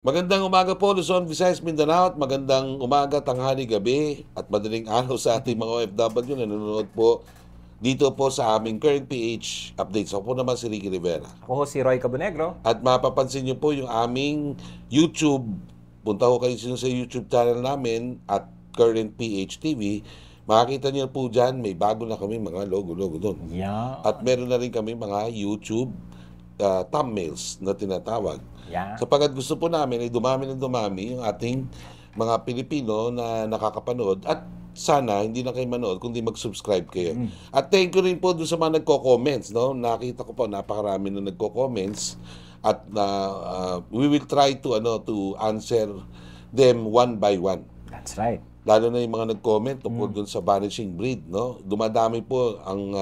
Magandang umaga po, Luzon, Visayas, Mindanao at magandang umaga, tanghali, gabi at madaling araw sa ating mga OFW na nanonood po dito po sa aming Current PH Updates. Ako po naman si Ricky Rivera. Ako si Roy Cabonegro. At mapapansin niyo po yung aming YouTube. Punta ko kayo sa YouTube channel namin at Current PH TV. Makikita niyo po dyan, may bago na kami mga logo-logo doon. Yeah. At meron na rin kami mga YouTube thumbnails na tinatawag. Yeah. Sapagkat gusto po namin ay dumami yung ating mga Pilipino na nakakapanood at sana hindi na kayo manood kundi mag-subscribe kayo. At thank you rin po doon sa mga nagko-comments, no? Nakita ko po napakarami na nagko-comments at we will try to answer them one by one. That's right. Lalo na yung mga nag-comment tungkol doon sa Vanishing Breed, no? Dumadami po ang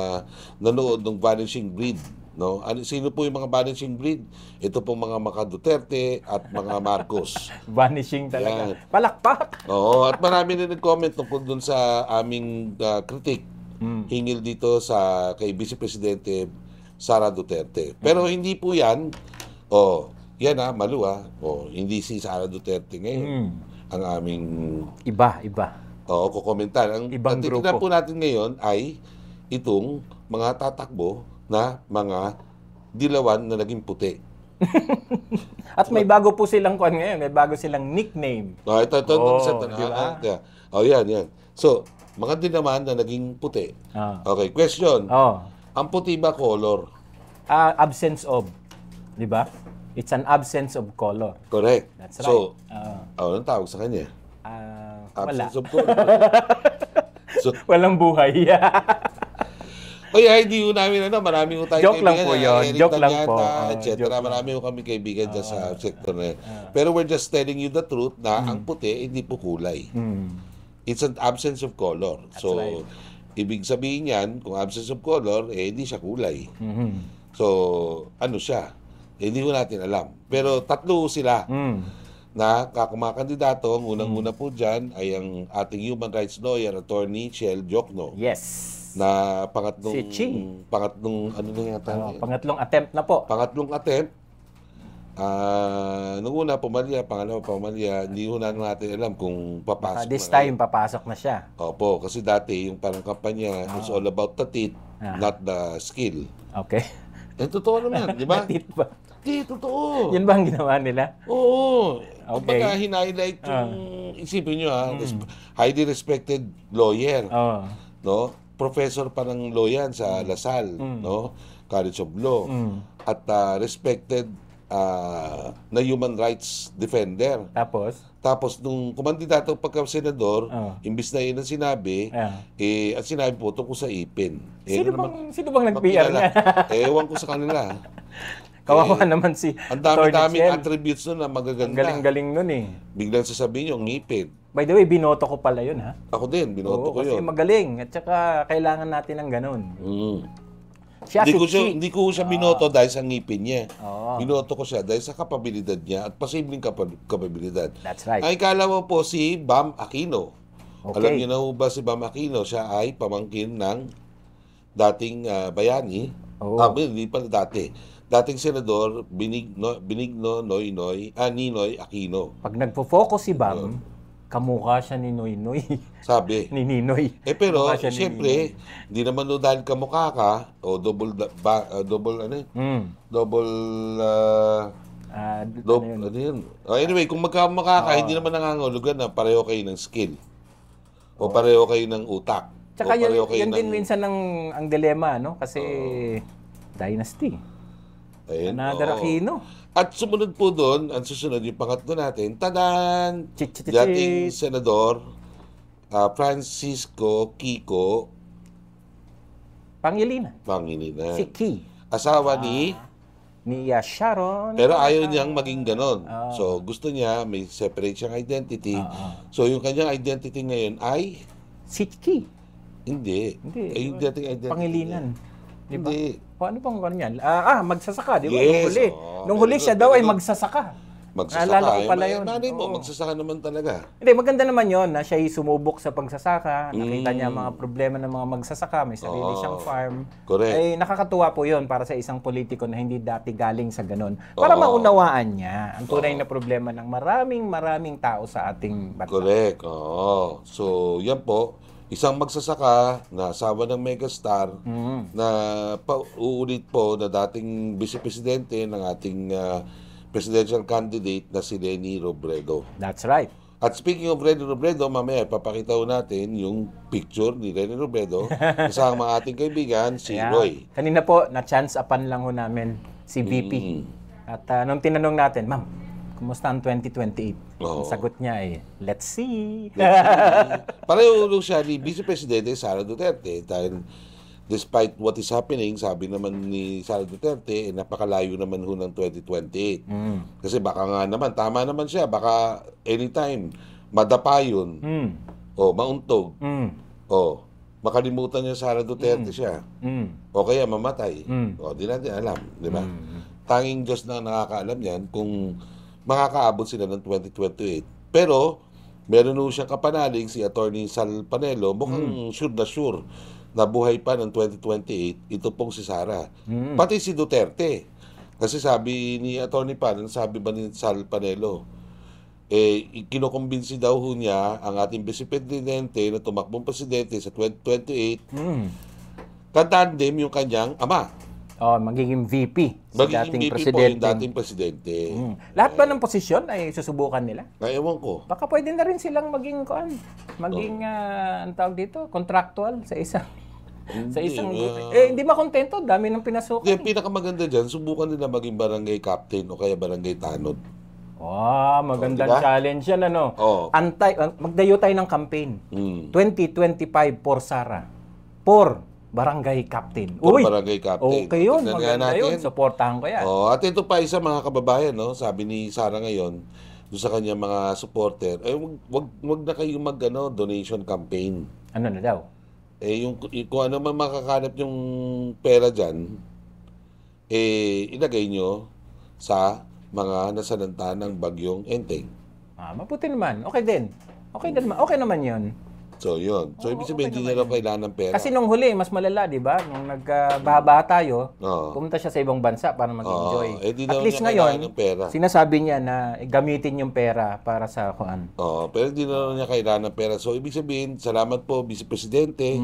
nanood ng Vanishing Breed. No, sino po yung mga vanishing breed? Ito pong mga Duterte at mga Marcos. Vanishing talaga. Yan. Palakpak. Oo, at marami na nag-comment tungkol dun sa aming critic. Hingil dito sa kay Vice Presidente Sara Duterte. Pero hindi po yan, yan malu hindi si Sara Duterte ngayon. Ang aming Iba. kukomentar. Ang Ibang grupo. titignan po natin ngayon ay itong mga tatakbo na mga dilawan na naging puti. At may bago po silang ngayon, may bago silang nickname. Ito. Diba? Yan. So, mga dilawan na naging puti. Okay, question. Ang puti ba color? Absence of. Di ba? It's an absence of color. Correct. That's right. So, anong tawag sa kanya? Wala. Absence of color. So, Walang buhay. hindi ko namin marami ko tayong Joke lang kaibigan. po yun. Eric Joke lang Tanyata, po. etc. Joke lang. Marami ko kami kaibigan dyan sa sector na yun. Pero we're just telling you the truth na ang puti hindi po kulay. It's an absence of color. So, right. ibig sabihin yan, kung absence of color, hindi siya kulay. So, ano siya? Hindi ko natin alam. Pero tatlo sila na kumakandidato. Ang unang-una po dyan ay ang ating human rights lawyer, attorney Shell Jokno. Yes. Na pangatlong Si Ching. pangatlong Pangatlong attempt na po. Pangatlong attempt. Nung una pumalya, pangalawa pumalya, hindi ho natin alam kung papasok This na time, papasok na siya. Opo, kasi dati yung parang kampanya was all about the teeth, not the skill. Okay. Totoo naman, di ba? Natit ba? Di, totoo. Yun ba ang ginawa nila? Oo. Okay. Kapag hinighlight yung, isipin nyo highly respected lawyer, no? Professor pa ng law yan sa Lasal, no? College of Law. At respected na human rights defender. Tapos nung kumandidato pagka-senador, imbis na yun ang sinabi, ang sinabi po tungkol sa ipin. Sino bang nag-PR niya? Ewan ko sa kanila. Kawawa naman si ang dami-daming attributes nun na magaganda. Ang galing-galing nun eh. Biglang sasabihin yung ngipin. By the way, binoto ko pala yun ha. Ako din, binoto ko yun. Kasi magaling. At saka kailangan natin ng ganun. Siya Hindi ko siya binoto dahil sa ngipin niya. Binoto ko siya dahil sa kapabilidad niya at posibleng kapabilidad. That's right. Ang ikala mo po si Bam Aquino. Okay. Alam niyo na ba si Bam Aquino? Siya ay pamangkin ng dating bayani. Hindi pala dati. Dating senador Benigno Ninoy Aquino. Pag nagfo-focus si Bam, kamukha siya ni Noynoy. Sabi. Ni Ninoy. Pero, siyempre, hindi naman dahil kamukha ka, o double, anyway, kung magkamukha ka, hindi naman nangangahulugan na pareho kayo ng skill. O pareho kayo ng utak. Tsaka yun din minsan ang dilema, no? Kasi, dynasty. Another Aquino. At sumunod po doon, ang susunod yung pangatlo natin, tadan! Dating senador, Francisco Kiko Pangilinan. Si Key. Asawa ni Sharon. Pero ayaw niyang maging ganon. So, gusto niya, may separate siyang identity. So, yung kanyang identity ngayon ay? Si Key. Hindi. Yung dating identity. Pangilinan. Diba? Hindi. Ano pang ano yan? Magsasaka, di ba? Yes. Nung huli siya daw ay magsasaka. magsasaka. Naalala ko pala yun. Malay mo, magsasaka naman talaga. Hindi, maganda naman yon na siya sumubok sa pagsasaka. Nakita niya mga problema ng mga magsasaka. May sarili siyang farm. Correct. Ay, nakakatuwa po yon para sa isang politiko na hindi dati galing sa ganun. Para maunawaan niya ang tunay na problema ng maraming tao sa ating bansa. Correct. Oo. So, yan po. Isang magsasaka na asawa ng megastar na uulit po na dating vice-presidente ng ating presidential candidate na si Leni Robredo. That's right. At speaking of Leni Robredo, mamaya ipapakita ko natin yung picture ni Leni Robredo kasama ating kaibigan, si Roy. Kanina po, na-chance upan lang ho namin si VP. At nung tinanong natin, ma'am, kumusta ang 2028? Ang sagot niya ay, let's see. Pareho siya ni Vice Presidente Sara Duterte dahil despite what is happening, sabi naman ni Sara Duterte, napakalayo naman ho ng 2028. Kasi baka nga naman, tama naman siya, baka anytime, madapa yun, o mauntog, o makalimutan niya Sara Duterte siya, o kaya mamatay. O, di natin alam, di ba? Tanging Diyos na nakakaalam yan kung makakaabot sila ng 2028. Pero, meron ho siyang kapanalig, si Attorney Sal Panelo, mukhang sure na buhay pa ng 2028, ito pong si Sara. Pati si Duterte. Kasi sabi ni Attorney Panelo, sabi ba ni Sal Panelo, kinukumbinsi daw ho niya ang ating vice-presidente na tumakbong presidente sa 2028, katandem yung kanyang ama. Magiging VP si dating VP presidente. po yung dating presidente. Lahat ba ng posisyon ay susubukan nila? Ewan ko. Baka pwede na rin silang maging ang tawag dito, contractual sa isang hindi makontento, dami ng pinasukan. Yung pinakamaganda dyan, subukan nila maging barangay captain o kaya barangay tanod. Magandang challenge yan, ano? Magdayo tayo ng campaign. 2025 for Sara. For barangay captain. Barangay captain. Okay yun, maganda yun. Supportahan ko yan. At ito pa isa mga kababayan, no? Sabi ni Sara ngayon, doon sa kanya mga supporter, wag na kayong donation campaign. Ano na daw? Kung ano man makakanap yung pera dyan, ilagay nyo sa mga nasalanta ng bagyong Enteng. Mabuti naman. Okay din. Okay naman yun. So, yun. So, ibig sabihin, hindi nila kailangan ng pera. Kasi nung huli, mas malala, di ba? Nung nagbaba tayo, pumunta siya sa ibang bansa para mag-enjoy. At least ngayon, sinasabi niya na gamitin yung pera para sa kuan. Pero hindi na niya kailangan ng pera. So, ibig sabihin, salamat po, Vice Presidente.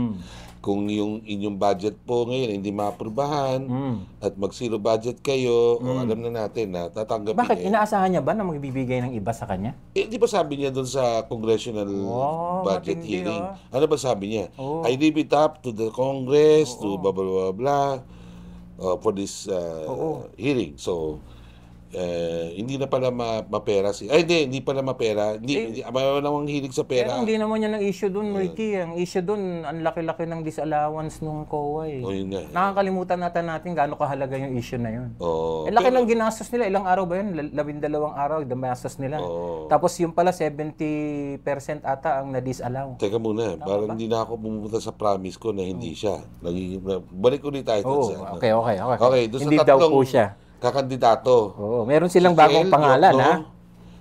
Kung yung inyong budget po ngayon hindi maaprubahan at mag-zero budget kayo, alam na natin na tatanggapin. Bakit? Inaasahan niya ba na magbibigay ng iba sa kanya? Di ba sabi niya doon sa congressional budget hearing? Ano ba sabi niya? I leave it up to the Congress, to blah, blah, blah, blah, for this hearing. So, hindi na pala mapera hindi pala mapera. Hindi namang hilig sa pera. Pero hindi naman yan ang issue doon, Ricky. Ang issue doon, ang laki-laki ng disallowance nung COA. Nakakalimutan natin gaano kahalaga yung issue na yun. Laki ng ginastos nila. Ilang araw ba yun? 12 araw, ginastos nila. Tapos yung pala, 70% ata ang na-disallow. Teka muna, parang hindi na ako pumunta sa promise ko na hindi siya. Balik ulit tayo sa... Okay. Hindi daw po siya kakandidato. Meron silang bagong pangalan, ha?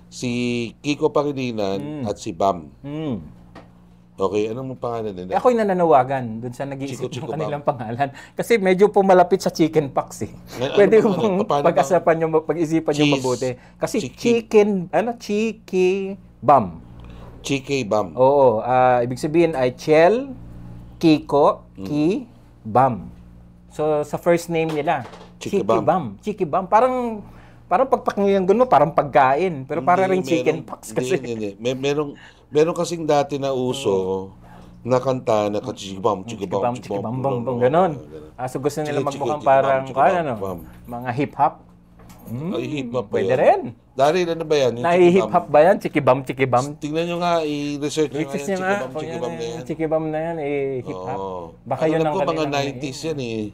Si Kiko Pangilinan at si Bam. Okay, anong pangalan nila? Ako'y nananawagan doon sa nag-iisip ng kanilang pangalan. Kasi medyo pumalapit sa chicken pox, eh. Pwede mong pag-isipan nyo mabuti. Kasi Chiki Bam. Chiki Bam. Ibig sabihin ay Chel, Kiko, Ki, Bam. So, sa first name nila, Chiki Bam. Parang pagpakinggan mo, parang pagkain. Pero para rin chicken pox kasi. Hindi. Meron kasing dati na uso na kanta na Chiki Bam. Ganon. So gusto nila magmukhang parang, mga hip-hop. Hip-hop ba Pwede rin. Dahil ano ba yan? Hip-hop ba yan? Chiki Bam. Tingnan nyo nga, i-research nyo nga yan. Chiki Bam na yan, hip-hop. Baka yun ang kanila. Alam ko mga 90s yan eh.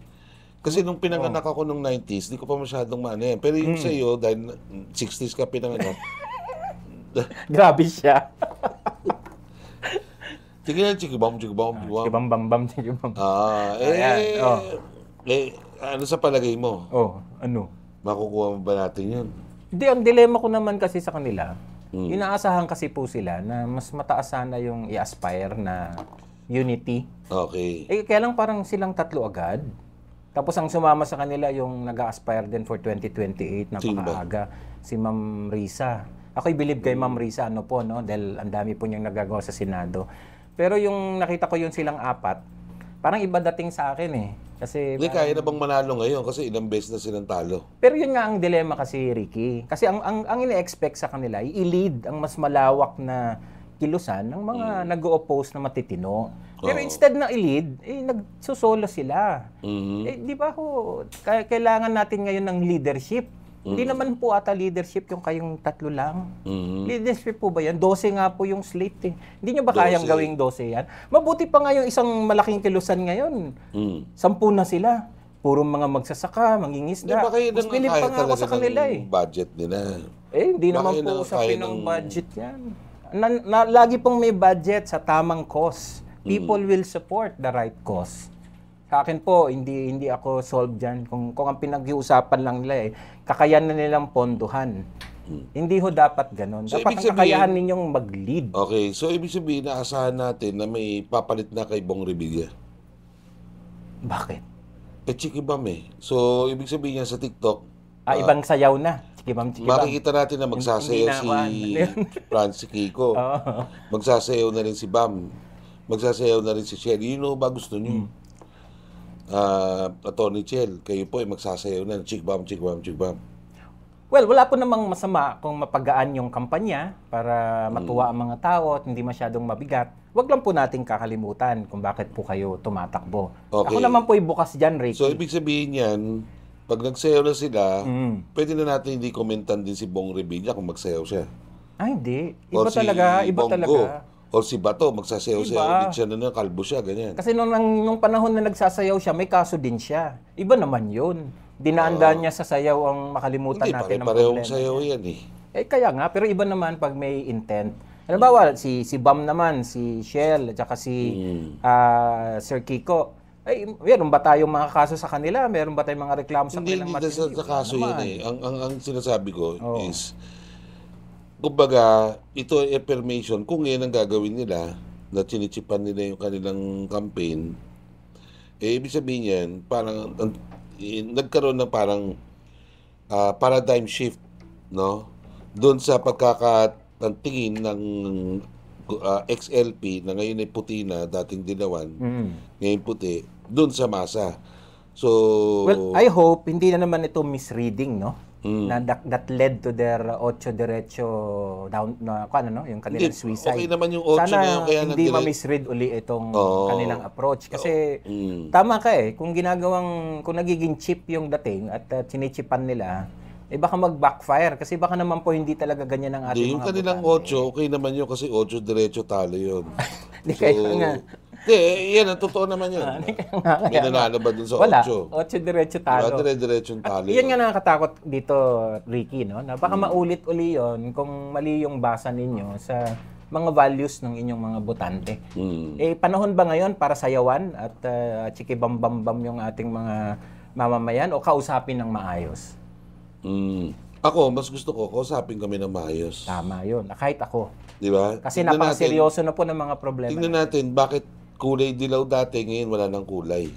Kasi nung pinanganak ako nung 90s, di ko pa masyadong maano yan. Pero yung sa'yo, dahil 60s ka pinanganak. Grabe siya. Tingnan, Chiki Bam. Ano sa palagay mo? Ano? Makukuha mo ba natin yun? Hindi, ang dilema ko naman kasi sa kanila, inaasahan kasi po sila na mas mataas sana yung i-aspire na unity. Okay. Kaya lang parang silang tatlo agad. Tapos ang sumama sa kanila yung nag-aspire din for 2028, napakaaga, si Ma'am Risa. Ako'y believe kay Ma'am Risa, no? Dahil ang dami po niyang nagagawa sa Senado. Pero yung nakita ko yung silang apat, parang iba dating sa akin eh. Kasi kaya na bang manalo ngayon kasi ilang beses na silang talo. Pero yun nga ang dilema kasi, Ricky. Kasi ang ine-expect sa kanila, i-lead ang mas malawak na kilusan ng mga nag-o-oppose na matitino. Pero instead na i-lead, nagsusolo sila. Di ba ho, kailangan natin ngayon ng leadership. Hindi naman po ata leadership yung kayong tatlo lang. Leadership po ba yan? 12 nga po yung slate eh. Hindi nyo ba kayang gawing 12 yan? Mabuti pa nga yung isang malaking kilusan ngayon. 10 na sila. Puro mga magsasaka, mangingisda. Mas bilib pa nga ako sa kanila eh. Budget nila. Hindi naman po usapin ng budget yan. Lagi pong may budget sa tamang cause. People will support the right cause. Sa akin po, hindi ako solved dyan. Kung ang pinag-iusapan lang nila kakayanan nilang ponduhan. Hindi ho dapat ganun. So, dapat ang kakayahan ninyong mag-lead. Okay, so ibig sabihin, naasahan natin na may papalit na kay Bong Revilla. Bakit? Chiki Bam So, ibig sabihin niya sa TikTok, ibang sayaw na. Chiki Bam. Makikita natin na magsasayaw si Francis Kiko. Magsasayaw na rin si Bam. Magsasayaw na rin si Shell. Yun ba gusto niyo? Attorney Chel, kayo po ay magsasayaw na Chik Bam. Well, wala po namang masama kung mapagaan yung kampanya para matuwa ang mga tao at hindi masyadong mabigat. Huwag lang po nating kakalimutan kung bakit po kayo tumatakbo. Okay. Ako naman po ay bukas dyan, Ricky. So, ibig sabihin yan, pag nagsayaw na sila, pwede na natin hindi komentan din si Bong Revilla kung magsayaw siya. Hindi. Iba talaga. O si Bato, magsasayaw-sayaw din siya na kalbo siya, ganyan. Kasi nung panahon na nagsasayaw siya, may kaso din siya. Iba naman yun. Dinaandaan niya sa sayaw ang makalimutan natin ng problema. Parehong sayaw yan Kaya nga, pero iba naman pag may intent. Halimbawa, si Bam naman, si Shell, at saka si Sir Kiko. Meron ba tayong mga kaso sa kanila? Meron ba tayong mga reklamo sa kanilang matindi? Hindi sa kaso yan Ang sinasabi ko is, kumbaga, ito ay affirmation. Kung yan ang gagawin nila, na chinichipan nila yung kanilang campaign, ibig sabihin yan, parang nagkaroon ng parang paradigm shift, no? Doon sa pagkakatingin ng XLP na ngayon ay puti na, dating dilawan, ngayon puti, doon sa masa. So, well, I hope hindi na naman ito misreading, no? Na that led to their 8 diretso down yung kanilang suicide. Okay naman yung 8 na yung kaya hindi ma-misread uli itong kanilang approach kasi tama ka kung nagiging cheap yung dating at chinichipan nila baka mag-backfire kasi baka naman po hindi talaga ganyan ang ating yung kanilang 8 okay naman yun kasi 8 diretso talo yun. Di kayo nga. Yan ang totoo naman yun. May nanalo ba dun sa 8? Wala, 8 diretso talo. Dire-diretsong talo. Yan nga nakakatakot dito, Ricky, no? Na baka maulit-uli yun kung mali yung basa ninyo sa mga values ng inyong mga botante. Panahon ba ngayon para sayawan at chikibam-bam-bam yung ating mga mamamayan o kausapin ng maayos? Ako, mas gusto ko kausapin kami ng maayos. Tama yun. Kahit ako. Di ba? Kasi napakaseryoso na po ng mga problema. Tingnan natin, bakit kulay dilaw dati, ngayon wala nang kulay.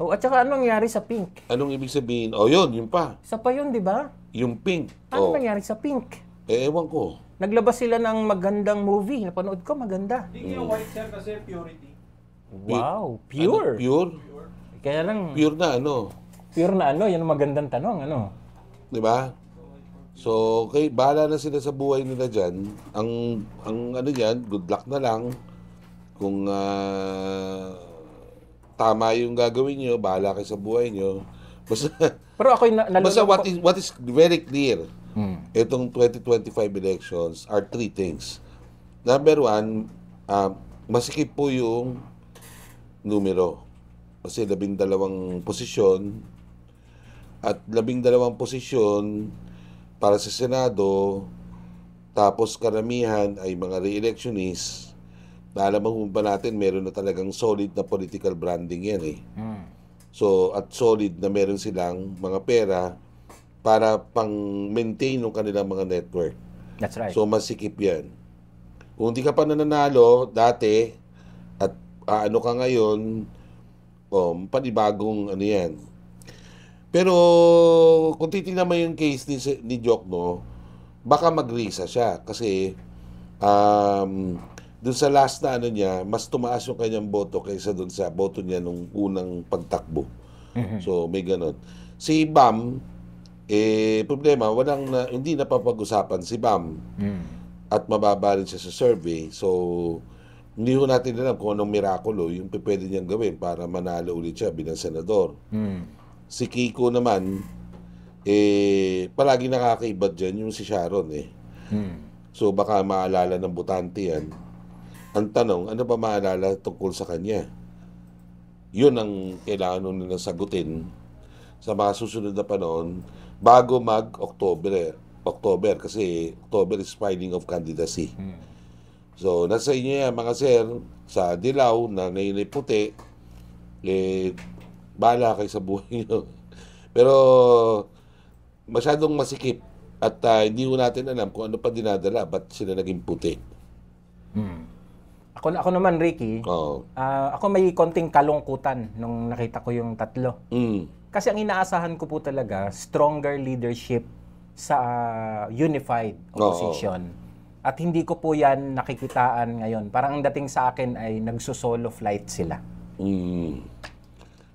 At saka anong nangyari sa pink? Anong ibig sabihin? Yun pa. Isa pa yun, di ba? Yung pink. Ano nangyari sa pink? Ewan ko. Naglabas sila ng magandang movie. Napanood ko, maganda. Hindi yung white sir kasi purity. Wow, pure. Pure? Kaya lang. Pure na Pure na yan ang magandang tanong, Di ba? So, bahala na sila sa buhay nila dyan. Ang dyan, good luck na lang. Kung tama yung gagawin nyo, bahala kayo sa buhay nyo. Pero ako'y basta what is very clear, itong 2025 elections are 3 things. Number 1, masikip po yung numero. Kasi 12 posisyon. At 12 posisyon para sa Senado, tapos karamihan ay mga re-electionists. Alam mo ba natin, meron na talagang solid na political branding yan So, at solid na meron silang mga pera para pang-maintain ng kanilang mga network. That's right. So, masikip yan. Kung hindi ka pa nananalo dati at ano ka ngayon, panibagong ano yan. Pero kung titignan mo yung case ni Jokno, baka mag-risa siya kasi dun sa last na ano niya, mas tumaas yung kanyang boto kaysa dun sa boto niya nung unang pagtakbo. So, may ganon. Si Bam, problema, hindi napapag-usapan si Bam. At mababa rin siya sa survey. So, hindi ko natin alam kung anong mirakulo yung pwede niyang gawin para manalo ulit siya bilang senador. Si Kiko naman, palagi nakakaibad dyan yung si Sharon So, baka maalala ng botante yan. Ang tanong, ano ba maalala tungkol sa kanya? Yun ang kailangan nung nilang sagutin sa mga susunod na panahon bago mag-October. Kasi October is filing of candidacy. So, nasa inyo yan, mga sir, sa dilaw na ngayon ay puti, bahala kayo sa buhay nyo. Pero, masyadong masikip at hindi ko natin alam kung ano pa dinadala, ba't sila naging puti. Ako naman, Ricky, ako may konting kalungkutan nung nakita ko yung tatlo. Kasi ang inaasahan ko po talaga, stronger leadership sa unified opposition. At hindi ko po yan nakikitaan ngayon. Parang ang dating sa akin ay nagsusolo flight sila.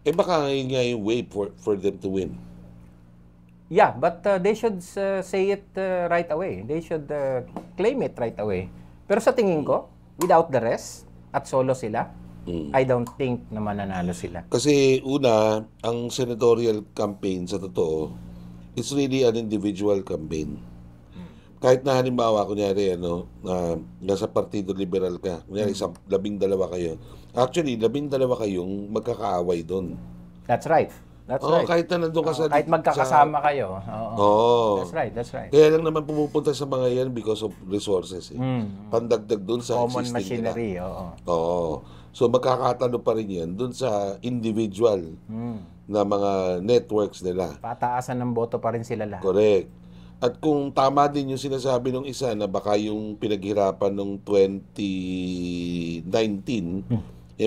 Baka ngayon nga yung way for them to win. Yeah, but they should say it right away. They should claim it right away. Pero sa tingin ko, without the rest, at solo sila, I don't think na mananalo sila. Kasi una, ang senatorial campaign sa totoo, it's really an individual campaign. Kahit na halimbawa, kunyari, nasa Partido Liberal ka, kunyari, 12 kayo. Actually, 12 kayong magkakaaway doon. That's right. That's right. Kahit na nandun ka kahit magkakasama kayo. That's right. Kaya lang naman pumupunta sa mga yan because of resources. Pandagdag doon sa common existing machinery. So magkakatalo pa rin yan doon sa individual na mga networks nila. Pataasan ng boto pa rin sila lahat. Correct. At kung tama din yung sinasabi ng isa na baka yung pinaghirapan ng 2019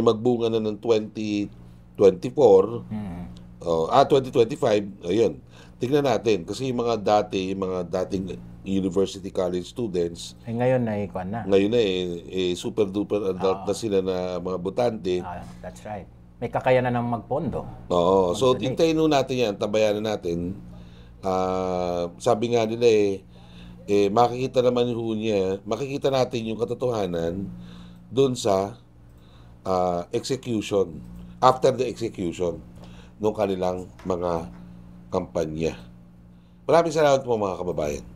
magbunga na ng 2024 2025, ayun. Tingnan natin kasi yung mga dating university college students ngayon ay kuan na. Ngayon na super duper adult na sila na mga botante. That's right. May kakayanan ng magpondo. So hintayin natin yan, tabayanan natin. Sabi nga nila makikita natin yung katotohanan doon sa execution, after the execution ng kanilang mga kampanya. Maraming salamat po mga kababayan.